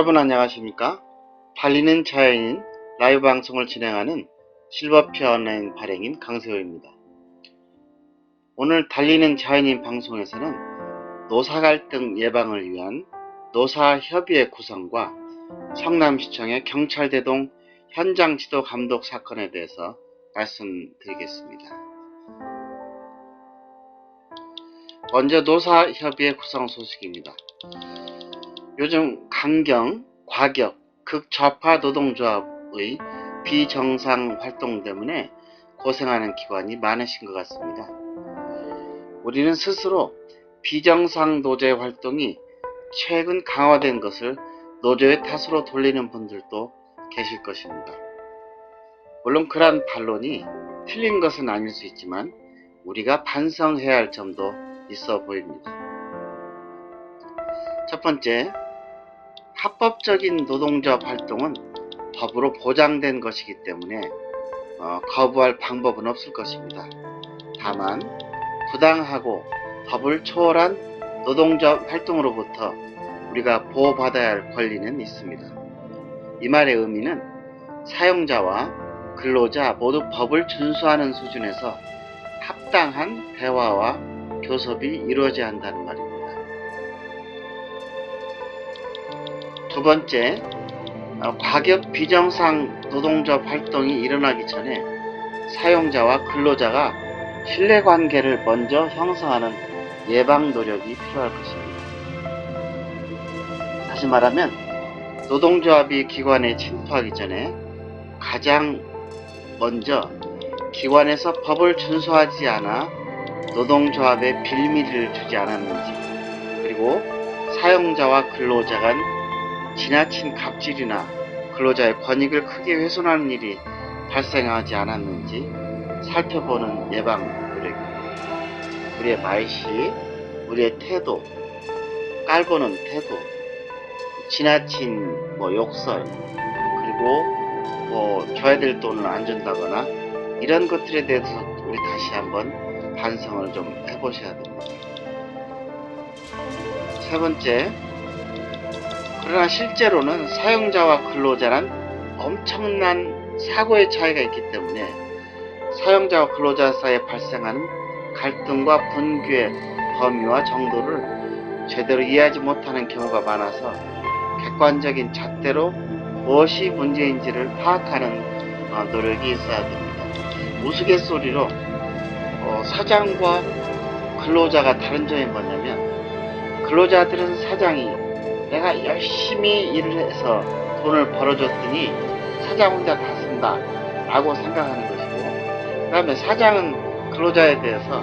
여러분 안녕하십니까? 달리는 자연인 라이브 방송을 진행하는 실버피어 온라인 발행인 강세호입니다. 오늘 달리는 자연인 방송에서는 노사 갈등 예방을 위한 노사협의회 구성과 성남시청의 경찰대동 현장 지도 감독 사건에 대해서 말씀드리겠습니다. 먼저 노사협의회 구성 소식입니다. 요즘 강경, 과격, 극좌파 노동조합의 비정상 활동 때문에 고생하는 기관이 많으신 것 같습니다. 우리는 스스로 비정상 노조의 활동이 최근 강화된 것을 노조의 탓으로 돌리는 분들도 계실 것입니다. 물론 그러한 반론이 틀린 것은 아닐 수 있지만 우리가 반성해야 할 점도 있어 보입니다. 첫 번째, 합법적인 노동조합 활동은 법으로 보장된 것이기 때문에 거부할 방법은 없을 것입니다. 다만 부당하고 법을 초월한 노동조합 활동으로부터 우리가 보호받아야 할 권리는 있습니다. 이 말의 의미는 사용자와 근로자 모두 법을 준수하는 수준에서 합당한 대화와 교섭이 이루어져야 한다는 말입니다. 두 번째, 과격 비정상 노동조합 활동이 일어나기 전에 사용자와 근로자가 신뢰관계를 먼저 형성하는 예방 노력이 필요할 것입니다. 다시 말하면 노동조합이 기관에 침투하기 전에 가장 먼저 기관에서 법을 준수하지 않아 노동조합에 빌미를 주지 않았는지, 그리고 사용자와 근로자 간 지나친 갑질이나 근로자의 권익을 크게 훼손하는 일이 발생하지 않았는지 살펴보는 예방 노력입니다. 우리의 말씨, 우리의 태도, 깔보는 태도, 지나친 욕설, 그리고 줘야 될 돈을 안 준다거나 이런 것들에 대해서 우리 다시 한번 반성을 좀 해보셔야 됩니다. 세 번째, 그러나 실제로는 사용자와 근로자란 엄청난 사고의 차이가 있기 때문에 사용자와 근로자 사이에 발생하는 갈등과 분규의 범위와 정도를 제대로 이해하지 못하는 경우가 많아서 객관적인 잣대로 무엇이 문제인지를 파악하는 노력이 있어야 됩니다. 우스갯소리로 사장과 근로자가 다른 점이 뭐냐면, 근로자들은 사장이 내가 열심히 일을 해서 돈을 벌어줬더니 사장 혼자 다 쓴다 라고 생각하는 것이고, 그 다음에 사장은 근로자에 대해서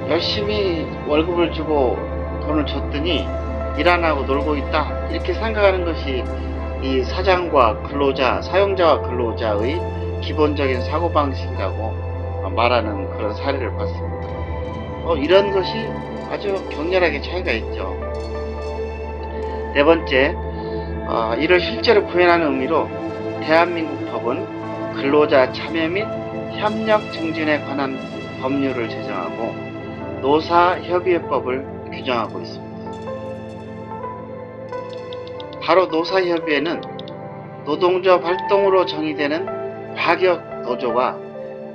열심히 월급을 주고 돈을 줬더니 일 안 하고 놀고 있다 이렇게 생각하는 것이 이 사장과 근로자, 사용자와 근로자의 기본적인 사고방식이라고 말하는 그런 사례를 봤습니다. 이런 것이 아주 격렬하게 차이가 있죠. 네 번째, 이를 실제로 구현하는 의미로 대한민국 법은 근로자 참여 및 협력 증진에 관한 법률을 제정하고 노사협의회법을 규정하고 있습니다. 바로 노사협의회는 노동조합 활동으로 정의되는 과격 노조가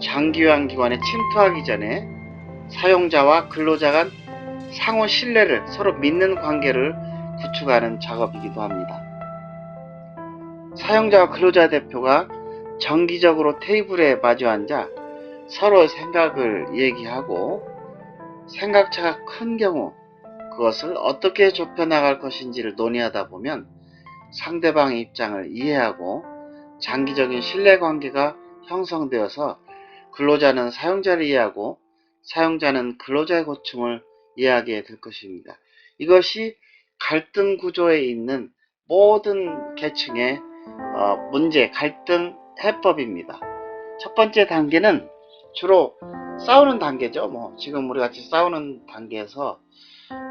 장기요양기관에 침투하기 전에 사용자와 근로자 간 상호 신뢰를, 서로 믿는 관계를 구축하는 작업이기도 합니다. 사용자와 근로자 대표가 정기적으로 테이블에 마주 앉아 서로 생각을 얘기하고 생각차가 큰 경우 그것을 어떻게 좁혀나갈 것인지를 논의하다 보면 상대방의 입장을 이해하고 장기적인 신뢰관계가 형성되어서 근로자는 사용자를 이해하고 사용자는 근로자의 고충을 이해하게 될 것입니다. 이것이 갈등 구조에 있는 모든 계층의 문제, 갈등 해법입니다. 첫 번째 단계는 주로 싸우는 단계죠. 지금 우리 같이 싸우는 단계에서,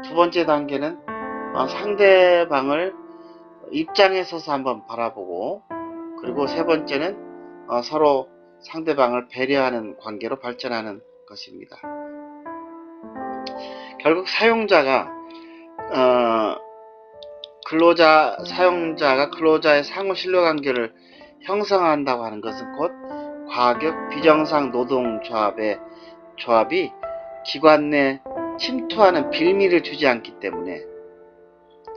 두 번째 단계는 상대방을 입장에 서서 한번 바라보고, 그리고 세 번째는 서로 상대방을 배려하는 관계로 발전하는 것입니다. 결국 사용자가 사용자가 근로자의 상호 신뢰관계를 형성한다고 하는 것은 곧 과격 비정상 조합이 기관 내 침투하는 빌미를 주지 않기 때문에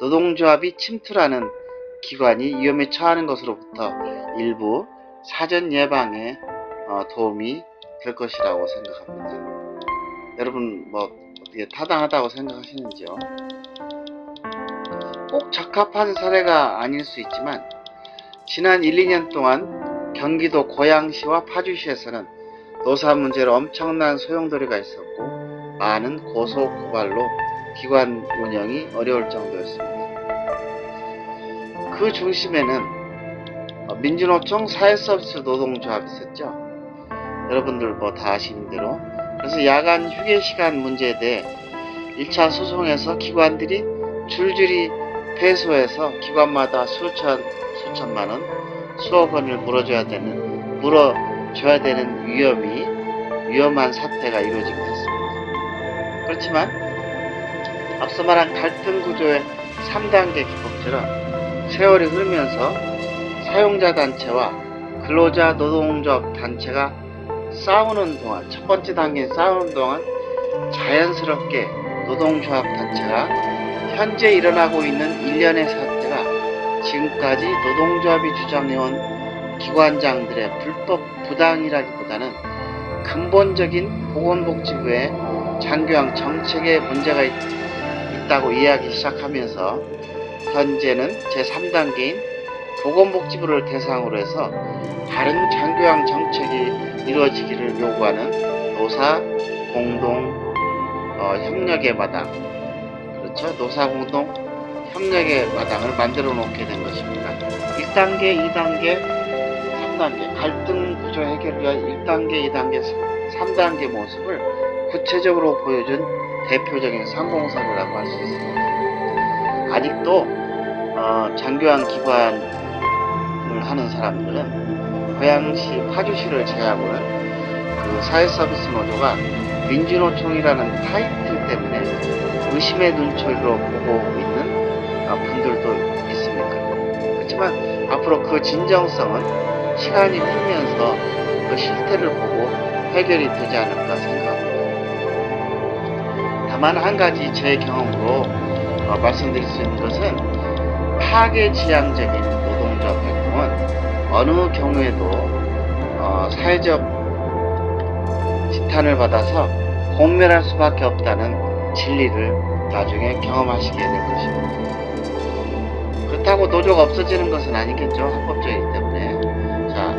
노동조합이 침투라는 기관이 위험에 처하는 것으로부터 일부 사전 예방에 도움이 될 것이라고 생각합니다. 여러분 어떻게 타당하다고 생각하시는지요? 꼭 적합한 사례가 아닐 수 있지만 지난 1, 2년 동안 경기도 고양시와 파주시에서는 노사 문제로 엄청난 소용돌이가 있었고 많은 고소 고발로 기관 운영이 어려울 정도였습니다. 그 중심에는 민주노총 사회서비스 노동조합이 있었죠. 여러분들 다 아시는 대로. 그래서 야간 휴게 시간 문제에 대해 1차 소송에서 기관들이 줄줄이 패소해서 기관마다 수천만원, 수억 원을 물어줘야 되는 위험한 사태가 이루어지게 됐습니다. 그렇지만 앞서 말한 갈등 구조의 3단계 기법처럼 세월이 흐르면서 사용자 단체와 근로자 노동조합 단체가 싸우는 동안, 첫 번째 단계인 싸우는 동안 자연스럽게 노동조합 단체가 현재 일어나고 있는 일련의 사태가 지금까지 노동조합이 주장해온 기관장들의 불법 부당이라기보다는 근본적인 보건복지부의 장교양 정책에 문제가 있다고 이해하기 시작하면서 현재는 제3단계인 보건복지부를 대상으로 해서 다른 장교양 정책이 이루어지기를 요구하는 노사 공동 협력의 마당, 그렇죠? 노사 공동 협력의 마당을 만들어 놓게 된 것입니다. 1단계, 2단계, 3단계 갈등 구조 해결을 위한 1단계, 2단계, 3단계 모습을 구체적으로 보여준 대표적인 상공사례라고 할 수 있습니다. 아직도 장교양 기관을 하는 사람들은 고양시, 파주시를 제외하고는 그 사회서비스 노조가 민주노총이라는 타이틀 때문에 의심의 눈초리로 보고 있는 분들도 있습니다. 그렇지만 앞으로 그 진정성은 시간이 흐르면서 그 실태를 보고 해결이 되지 않을까 생각합니다. 다만 한 가지 제 경험으로 말씀드릴 수 있는 것은 파괴지향적인 노동조합 활동은 어느 경우에도 사회적 지탄을 받아서 공멸할 수밖에 없다는 진리를 나중에 경험하시게 될 것입니다. 그렇다고 노조가 없어지는 것은 아니겠죠. 합법적이기 때문에. 자,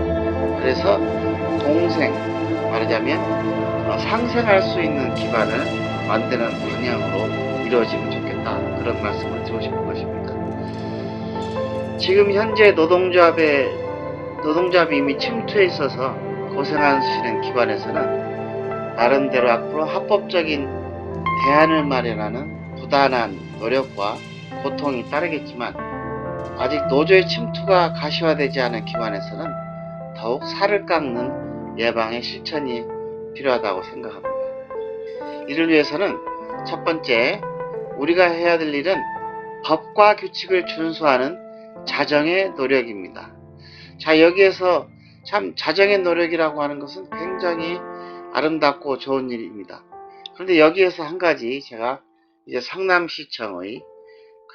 그래서 말하자면 상생할 수 있는 기반을 만드는 방향으로 이루어지면 좋겠다. 그런 말씀을 드리고 싶은 것입니다. 지금 현재 노동조합이 이미 침투해 있어서 고생하시는 기관에서는 나름대로 앞으로 합법적인 대안을 마련하는 부단한 노력과 고통이 따르겠지만 아직 노조의 침투가 가시화되지 않은 기관에서는 더욱 살을 깎는 예방의 실천이 필요하다고 생각합니다. 이를 위해서는 첫 번째, 우리가 해야 될 일은 법과 규칙을 준수하는 자정의 노력입니다. 자, 여기에서 참 자정의 노력이라고 하는 것은 굉장히 아름답고 좋은 일입니다. 그런데 여기에서 한 가지 제가 이제 성남시청의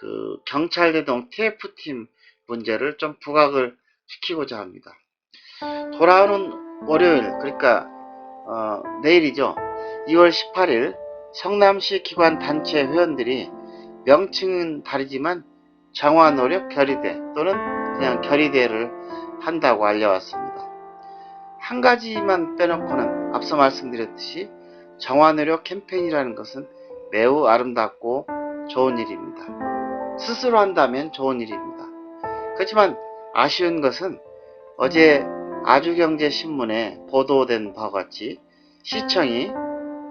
그 경찰대동 TF팀 문제를 좀 부각을 시키고자 합니다. 돌아오는 월요일, 그러니까 내일이죠. 2월 18일 성남시 기관 단체 회원들이 명칭은 다르지만 정화노력 결의대 또는 그냥 결의대를 한다고 알려왔습니다. 한 가지만 빼놓고는 앞서 말씀드렸듯이 정화노력 캠페인이라는 것은 매우 아름답고 좋은 일입니다. 스스로 한다면 좋은 일입니다. 그렇지만 아쉬운 것은 어제 아주경제신문에 보도된 바와 같이 시청이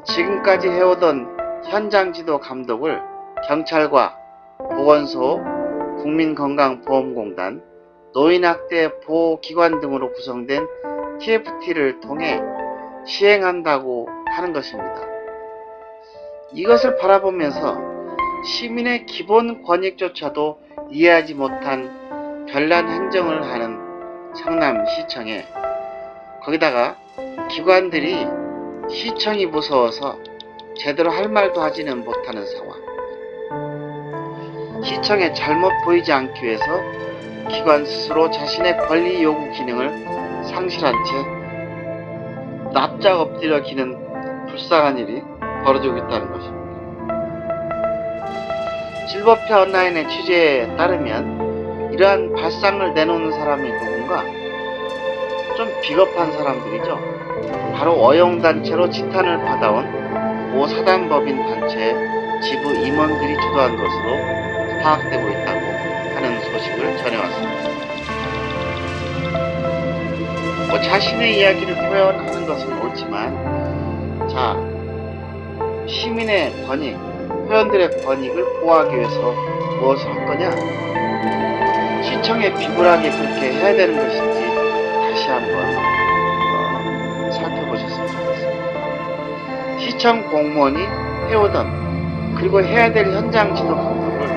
지금까지 해오던 현장지도 감독을 경찰과 보건소, 국민건강보험공단, 노인학대 보호기관 등으로 구성된 TFT를 통해 시행한다고 하는 것입니다. 이것을 바라보면서 시민의 기본 권익조차도 이해하지 못한 별난 행정을 하는 성남시청에 거기다가 기관들이 시청이 무서워서 제대로 할 말도 하지는 못하는 상황. 시청에 잘못 보이지 않기 위해서 기관 스스로 자신의 권리 요구 기능을 상실한 채 납작 엎드려 기는 불쌍한 일이 벌어지고 있다는 것입니다. 실버표 온라인의 취재에 따르면 이러한 발상을 내놓는 사람이 누군가? 좀 비겁한 사람들이죠. 바로 어용단체로 지탄을 받아온 모 사단법인 단체 지부 임원들이 주도한 것으로 파악되고 있다고 하는 소식을 전해왔습니다. 자신의 이야기를 표현하는 것은 옳지만, 자, 시민의 권익, 회원들의 권익을 보호하기 위해서 무엇을 할 거냐? 시청에 비굴하게 그렇게 해야 되는 것인지 다시 한번 살펴보셨으면 좋겠습니다. 시청 공무원이 해오던 그리고 해야 될 현장 지도 감독을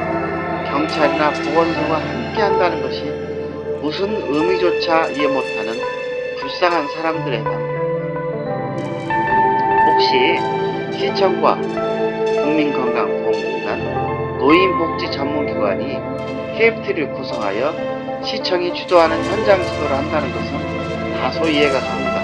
경찰이나 보건소가 함께 한다는 것이 무슨 의미조차 이해 못하는 불쌍한 사람들에 해당합니다. 혹시 시청과 국민건강보험공단, 노인복지전문기관이 KFT를 구성하여 시청이 주도하는 현장 지도를 한다는 것은 다소 이해가 갑니다.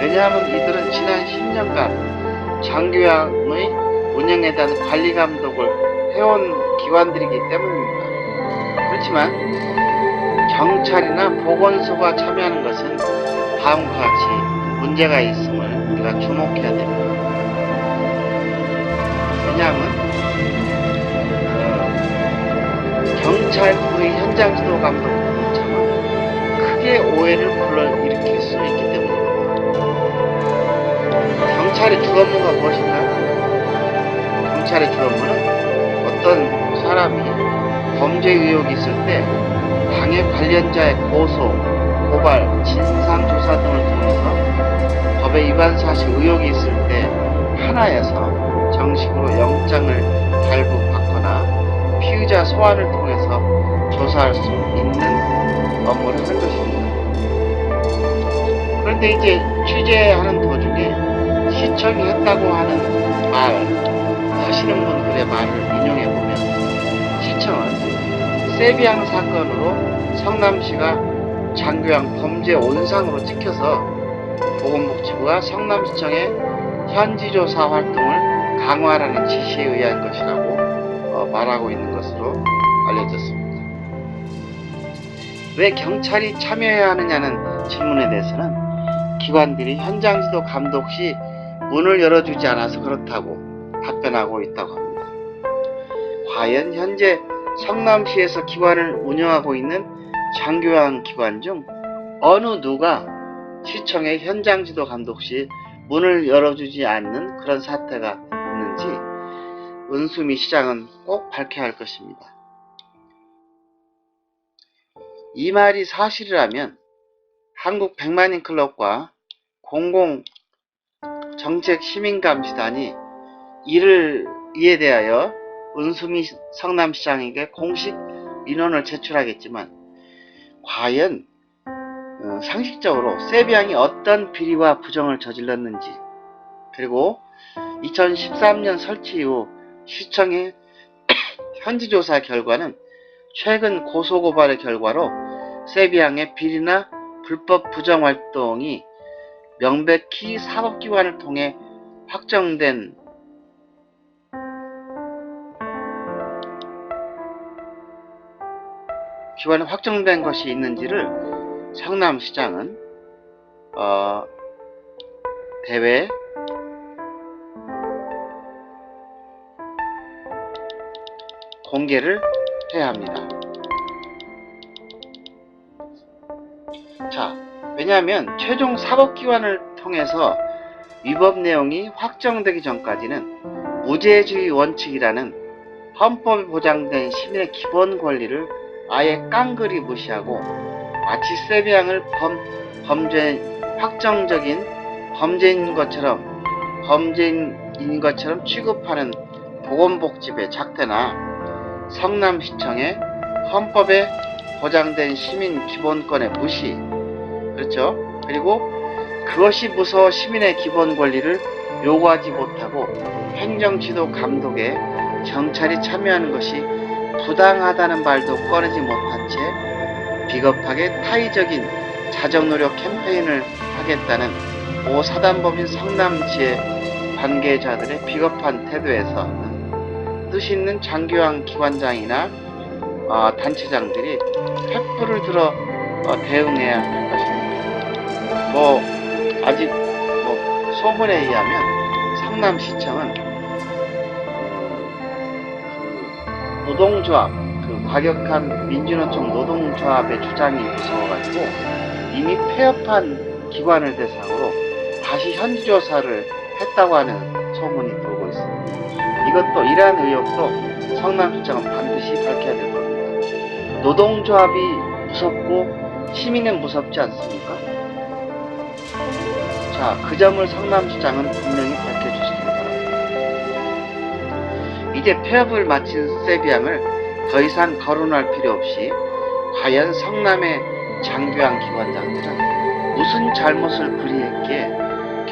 왜냐하면 이들은 지난 10년간 장교양의 운영에 대한 관리감독을 해온 기관들이기 때문입니다. 그렇지만 경찰이나 보건소가 참여하는 것은 다음과 같이 문제가 있음을 우리가 주목해야 됩니다. 왜냐하면 경찰부의 현장지도 감독 공차는 크게 오해를 불러일으킬 수 있기 때문입니다. 경찰의 주 업무가 무엇인가요? 경찰의 주 업무는 어떤 사람이 범죄 의혹이 있을 때 방해 관련자의 고소, 고발, 진상조사 등을 통해서 법의 위반 사실 의혹이 있을 때 하나에서 정식으로 영장을 발부받거나 피의자 소환을 통해서 조사할 수 있는 업무를 하는 것입니다. 그런데 이제 취재하는 도중에 시청이 했다고 하는 하시는 분들의 말을 인용해보면 시청은 세비양 사건으로 성남시가 장교양 범죄 온상으로 찍혀서 보건복지부가 성남시청의 현지조사 활동을 강화하라는 지시에 의한 것이라고 말하고 있는 것으로 알려졌습니다. 왜 경찰이 참여해야 하느냐는 질문에 대해서는 기관들이 현장지도 감독 시 문을 열어주지 않아서 그렇다고 답변하고 있다고 합니다. 과연 현재 성남시에서 기관을 운영하고 있는 장교양 기관 중 어느 누가 시청의 현장지도 감독 시 문을 열어주지 않는 그런 사태가 있는지 은수미 시장은 꼭 밝혀야 할 것입니다. 이 말이 사실이라면 한국 100만인 클럽과 공공정책시민감시단이 이에 대하여 은수미 성남시장에게 공식 민원을 제출하겠지만 과연 상식적으로 세비양이 어떤 비리와 부정을 저질렀는지, 그리고 2013년 설치 이후 시청의 현지조사 결과는 최근 고소고발의 결과로 세비양의 비리나 불법 부정활동이 명백히 사법기관을 통해 확정된 것이 있는지를 성남시장은 대외 공개를 해야 합니다. 자, 왜냐하면 최종 사법기관을 통해서 위법 내용이 확정되기 전까지는 무죄주의 원칙이라는 헌법에 보장된 시민의 기본 권리를 아예 깡그리 무시하고 마치 세비양을 확정적인 범죄인 것처럼 취급하는 보건복지부의 작태나 성남시청의 헌법에 보장된 시민 기본권의 무시, 그렇죠? 그리고 그것이 무서워 시민의 기본 권리를 요구하지 못하고 행정지도 감독에 경찰이 참여하는 것이 부당하다는 말도 꺼내지 못한 채 비겁하게 타의적인 자정노력 캠페인을 하겠다는 모 사단법인 성남지의 관계자들의 비겁한 태도에서 뜻 있는 장교양 기관장이나 단체장들이 횃불을 들어 대응해야 할 것입니다. 아직 소문에 의하면 성남시청은 노동조합, 과격한 민주노총 노동조합의 주장이 무서워가지고 이미 폐업한 기관을 대상으로 다시 현지조사를 했다고 하는 소문이 돌고 있습니다. 이것도 이러한 의혹도 성남시청은 반드시 밝혀야 될 겁니다. 노동조합이 무섭고 시민은 무섭지 않습니까? 자, 그 점을 성남시장은 분명히 밝혀주시기 바랍니다. 이제 폐업을 마친 세비양을 더 이상 거론할 필요 없이 과연 성남의 장교양 기관장들은 무슨 잘못을 불이했기에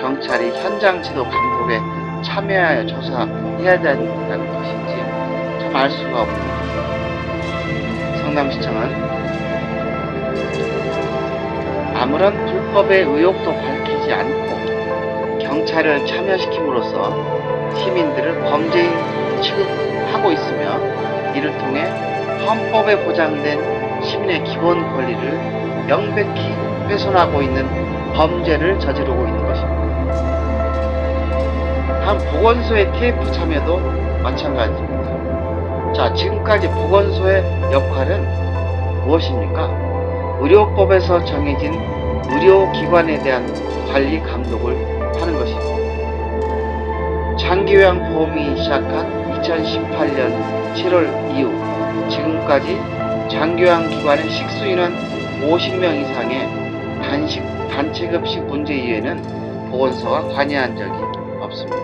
경찰이 현장 지도 감독에 참여하여 조사해야 된다는 것인지 참 알 수가 없습니다. 성남시청은 아무런 불법의 의혹도 밝히지 않고 경찰을 참여시킴으로써 시민들을 범죄인 취급하고 있으며 이를 통해 헌법에 보장된 시민의 기본 권리를 명백히 훼손하고 있는 범죄를 저지르고 있는 것입니다. 한 보건소의 TF 참여도 마찬가지입니다. 자, 지금까지 보건소의 역할은 무엇입니까? 의료법에서 정해진 의료기관에 대한 관리 감독을 하는 것입니다. 장기요양보험이 시작한 2018년 7월 이후 지금까지 장기요양기관의 식수인원 50명 이상의 단체급식 문제 이외에는 보건소가 관여한 적이 없습니다.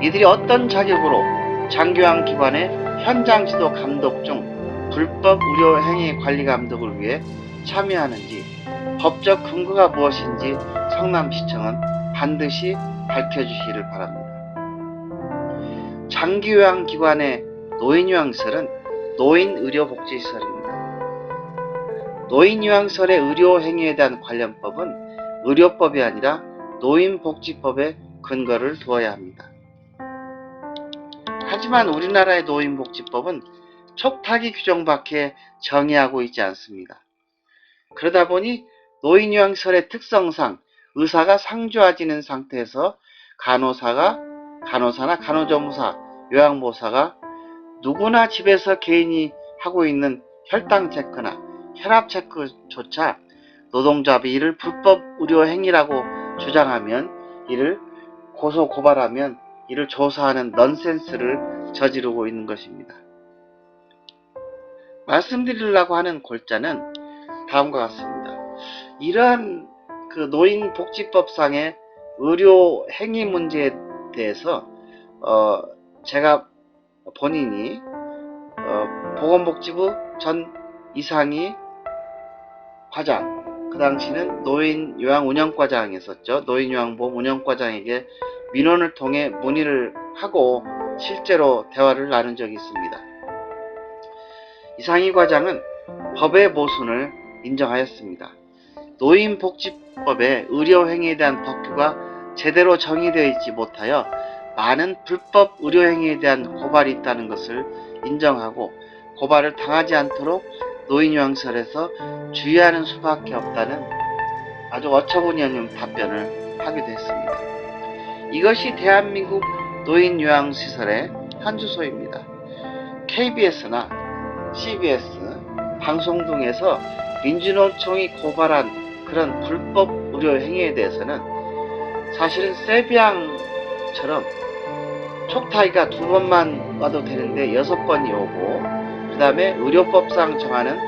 이들이 어떤 자격으로 장기요양기관의 현장지도 감독 중 불법 의료행위 관리 감독을 위해 참여하는지 법적 근거가 무엇인지 성남시청은 반드시 밝혀주시기를 바랍니다. 장기요양기관의 노인요양시설은 노인의료복지시설입니다. 노인요양시설의 의료행위에 대한 관련법은 의료법이 아니라 노인복지법에 근거를 두어야 합니다. 하지만 우리나라의 노인복지법은 촉탁이 규정밖에 정의하고 있지 않습니다. 그러다 보니 노인요양시설의 특성상 의사가 상주하지는 상태에서 간호사나 간호조무사, 요양보호사가 누구나 집에서 개인이 하고 있는 혈당 체크나 혈압 체크조차 노동조합이 이를 불법 의료행위라고 주장하면 이를 고소고발하면 이를 조사하는 넌센스를 저지르고 있는 것입니다. 말씀드리려고 하는 골자는 다음과 같습니다. 이러한 노인복지법상의 의료행위 문제에 대해서 제가 본인이 보건복지부 전 이상희 과장, 그 당시는 노인요양운영과장이었었죠. 노인요양보험 운영과장에게 민원을 통해 문의를 하고 실제로 대화를 나눈 적이 있습니다. 이상희 과장은 법의 모순을 인정하였습니다. 노인복지법의 의료행위에 대한 법규가 제대로 정의되어 있지 못하여 많은 불법 의료행위에 대한 고발이 있다는 것을 인정하고 고발을 당하지 않도록 노인요양시설에서 주의하는 수밖에 없다는 아주 어처구니 없는 답변을 하기도 했습니다. 이것이 대한민국 노인요양시설의 현주소입니다. KBS나 CBS 방송 등에서 민주노총이 고발한 그런 불법 의료행위에 대해서는 사실은 세비양처럼 촉탁이가 2번만 와도 되는데 6번이 오고 그 다음에 의료법상 정하는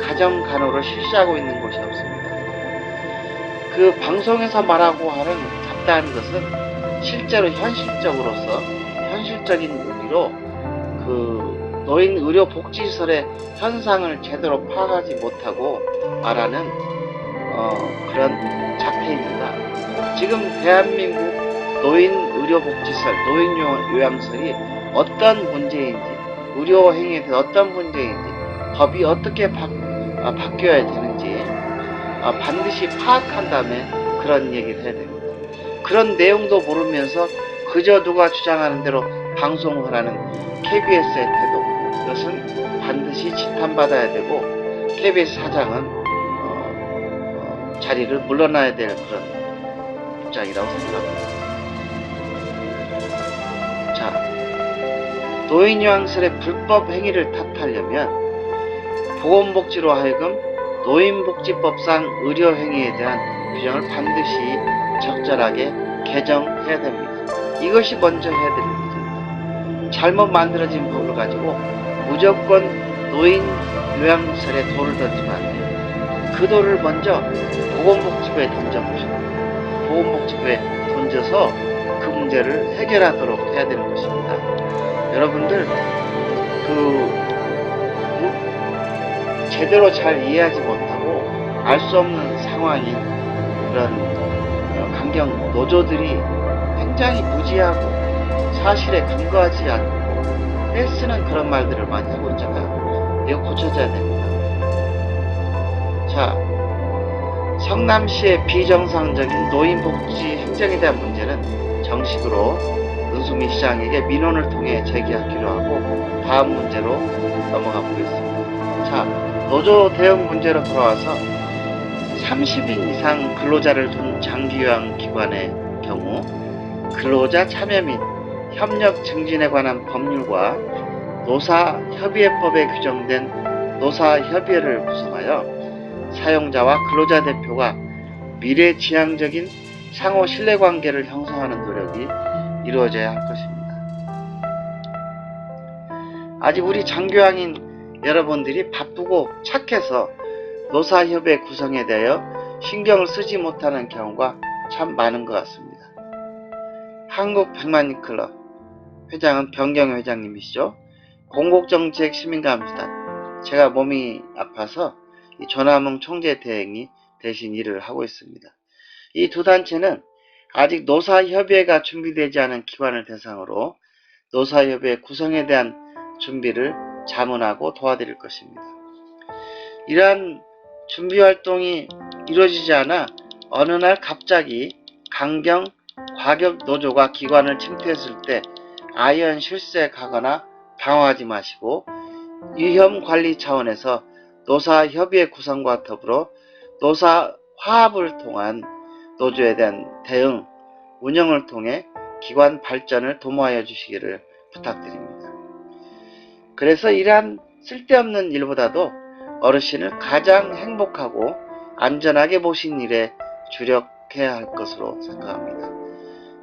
가정간호를 실시하고 있는 곳이 없습니다. 그 방송에서 말하고 하는 잡다한 것은 실제로 현실적인 의미로 노인 의료복지시설의 현상을 제대로 파악하지 못하고 말하는 그런 작태입니다. 지금 대한민국 노인 의료복지시설, 노인 요양설이 어떤 문제인지, 의료 행위에 대해서 어떤 문제인지, 법이 어떻게 바뀌어야 되는지 반드시 파악한 다음에 그런 얘기를 해야 됩니다. 그런 내용도 모르면서 그저 누가 주장하는 대로 방송을 하는 KBS의 태도, 이것은 반드시 지탄받아야 되고 KBS 사장은 자리를 물러나야 될 그런 입장이라고 생각합니다. 자, 노인요양설의 불법 행위를 탓하려면 보건복지로 하여금 노인복지법상 의료행위에 대한 규정을 반드시 적절하게 개정해야 됩니다. 이것이 먼저 해야 될 일입니다. 잘못 만들어진 법을 가지고 무조건 노인 요양설에 돌을 던지면 안 돼요. 그 돌을 먼저 보건복지부에 던져보시고 보건복지부에 던져서 그 문제를 해결하도록 해야 되는 것입니다. 여러분들 제대로 잘 이해하지 못하고 알 수 없는 상황인 그런 강경 노조들이 굉장히 무지하고 사실에 근거하지 않고 떼쓰는 그런 말들을 많이 하고 있잖아요. 이거 고쳐져야 됩니다. 자, 성남시의 비정상적인 노인복지 행정에 대한 문제는 정식으로 은수미 시장에게 민원을 통해 제기하기로 하고 다음 문제로 넘어가 보겠습니다. 자, 노조 대응 문제로 돌아와서 30인 이상 근로자를 둔 장기요양기관의 경우 근로자 참여 및 협력 증진에 관한 법률과 노사협의회법에 규정된 노사협의회를 구성하여 사용자와 근로자 대표가 미래지향적인 상호 신뢰관계를 형성하는 노력이 이루어져야 할 것입니다. 아직 우리 장교양인 여러분들이 바쁘고 착해서 노사협의 구성에 대하여 신경을 쓰지 못하는 경우가 참 많은 것 같습니다. 한국 백만클럽 회장은 변경 회장님이시죠. 공곡정책 시민감시단, 제가 몸이 아파서 전화몽 총재 대행이 대신 일을 하고 있습니다. 이 두 단체는 아직 노사협의회가 준비되지 않은 기관을 대상으로 노사협의회 구성에 대한 준비를 자문하고 도와드릴 것입니다. 이러한 준비활동이 이루어지지 않아 어느 날 갑자기 강경 과격 노조가 기관을 침투했을 때 아연 실색하거나 당황하지 마시고 위험관리 차원에서 노사협의회 구성과 더불어 노사 화합을 통한 노조에 대한 대응, 운영을 통해 기관 발전을 도모하여 주시기를 부탁드립니다. 그래서 이러한 쓸데없는 일보다도 어르신을 가장 행복하고 안전하게 모신 일에 주력해야 할 것으로 생각합니다.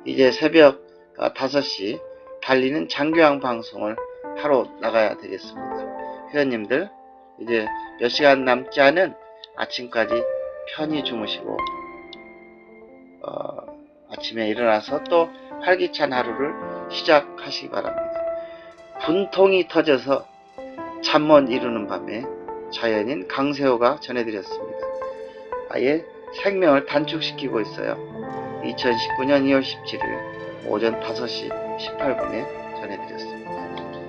이제 새벽 5시 달리는 장교양 방송을 하러 나가야 되겠습니다. 회원님들 이제 몇 시간 남지 않은 아침까지 편히 주무시고 아침에 일어나서 또 활기찬 하루를 시작하시기 바랍니다. 분통이 터져서 잠 못 이루는 밤에 자연인 강세호가 전해드렸습니다. 아예 생명을 단축시키고 있어요. 2019년 2월 17일 오전 5시 18분에 전해드렸습니다.